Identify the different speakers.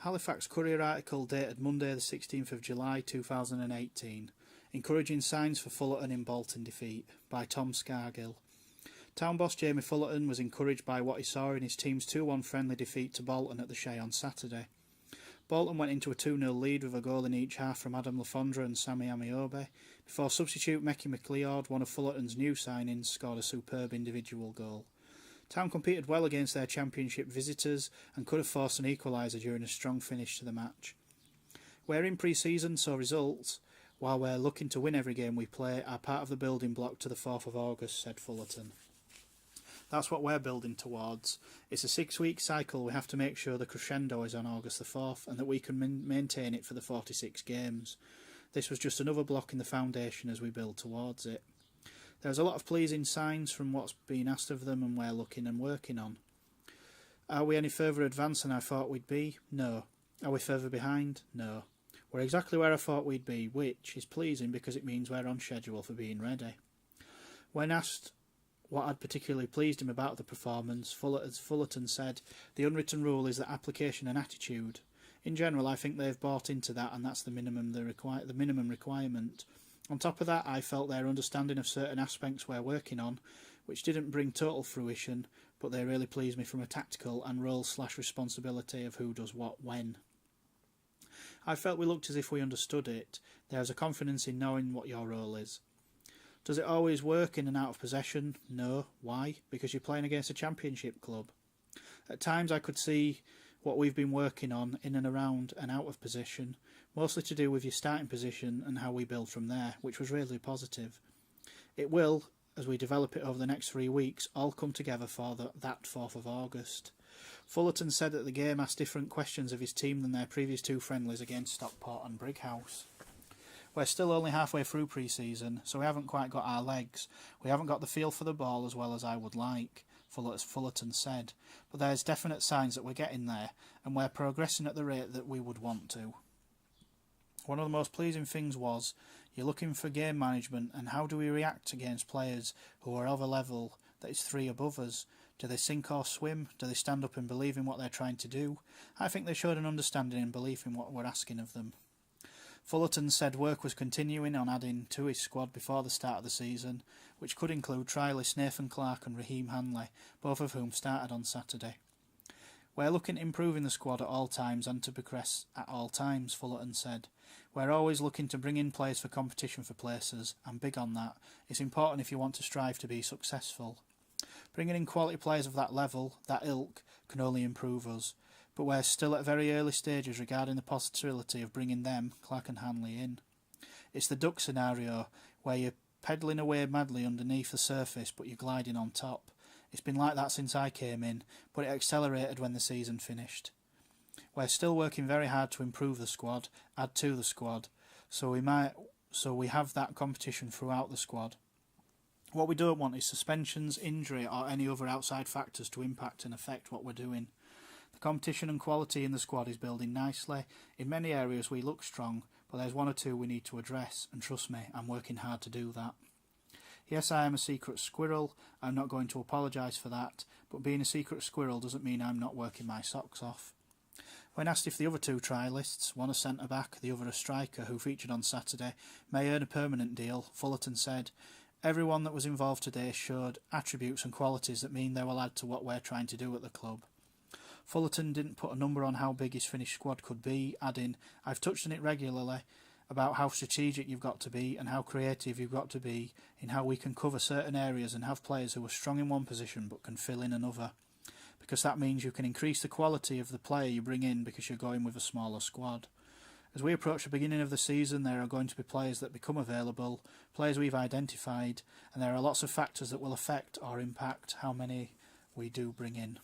Speaker 1: Halifax Courier article dated Monday the 16th of July 2018. Encouraging signs for Fullarton in Bolton defeat, by Tom Scargill. Town boss Jamie Fullarton was encouraged by what he saw in his team's 2-1 friendly defeat to Bolton at the Shay on Saturday. Bolton went into a 2-0 lead with a goal in each half from Adam Lafondra and Sammy Amiobe, before substitute Mecky McLeod, one of Fullarton's new signings, scored a superb individual goal. Town competed well against their championship visitors and could have forced an equaliser during a strong finish to the match. We're in pre-season, so results, while we're looking to win every game we play, are part of the building block to the 4th of August, said Fullarton. That's what we're building towards. It's a 6-week cycle. We have to make sure the crescendo is on August the 4th and that we can maintain it for the 46 games. This was just another block in the foundation as we build towards it. There's a lot of pleasing signs from what's been asked of them and we're looking and working on. Are we any further advanced than I thought we'd be? No. Are we further behind? No. We're exactly where I thought we'd be, which is pleasing because it means we're on schedule for being ready. When asked what had particularly pleased him about the performance, Fullarton said, "The unwritten rule is that application and attitude. In general, I think they've bought into that, and that's the minimum requirement. On top of that, I felt their understanding of certain aspects we're working on, which didn't bring total fruition, but they really pleased me from a tactical and role/responsibility of who does what when. I felt we looked as if we understood it. There's a confidence in knowing what your role is. Does it always work in and out of possession? No. Why? Because you're playing against a championship club. At times I could see what we've been working on in and around and out of position, mostly to do with your starting position and how we build from there, which was really positive. It will, as we develop it over the next 3 weeks, all come together for that 4th of August. Fullarton said that the game asked different questions of his team than their previous 2 friendlies against Stockport and Brighouse. We're still only halfway through pre-season, so we haven't quite got our legs. We haven't got the feel for the ball as well as I would like, Fullarton said, but there's definite signs that we're getting there, and we're progressing at the rate that we would want to. One of the most pleasing things was, you're looking for game management and how do we react against players who are of a level that is 3 above us. Do they sink or swim? Do they stand up and believe in what they're trying to do? I think they showed an understanding and belief in what we're asking of them. Fullarton said work was continuing on adding to his squad before the start of the season, which could include trialists Nathan Clark and Raheem Hanley, both of whom started on Saturday. We're looking at improving the squad at all times and to progress at all times, Fullarton said. We're always looking to bring in players for competition for places. I'm big on that. It's important if you want to strive to be successful. Bringing in quality players of that level, that ilk, can only improve us. But we're still at very early stages regarding the possibility of bringing them, Clark and Hanley, in. It's the duck scenario, where you're pedalling away madly underneath the surface but you're gliding on top. It's been like that since I came in, but it accelerated when the season finished. We're still working very hard to improve the squad, add to the squad, so we have that competition throughout the squad. What we don't want is suspensions, injury or any other outside factors to impact and affect what we're doing. The competition and quality in the squad is building nicely. In many areas we look strong, but there's 1 or 2 we need to address, and trust me, I'm working hard to do that. Yes, I am a secret squirrel. I'm not going to apologise for that, but being a secret squirrel doesn't mean I'm not working my socks off. When asked if the other 2 trialists, one a centre-back, the other a striker, who featured on Saturday, may earn a permanent deal, Fullarton said, "Everyone that was involved today showed attributes and qualities that mean they will add to what we're trying to do at the club." Fullarton didn't put a number on how big his finished squad could be, adding, "I've touched on it regularly, about how strategic you've got to be and how creative you've got to be in how we can cover certain areas and have players who are strong in one position but can fill in another. Because that means you can increase the quality of the player you bring in because you're going with a smaller squad. As we approach the beginning of the season, there are going to be players that become available, players we've identified, and there are lots of factors that will affect or impact how many we do bring in."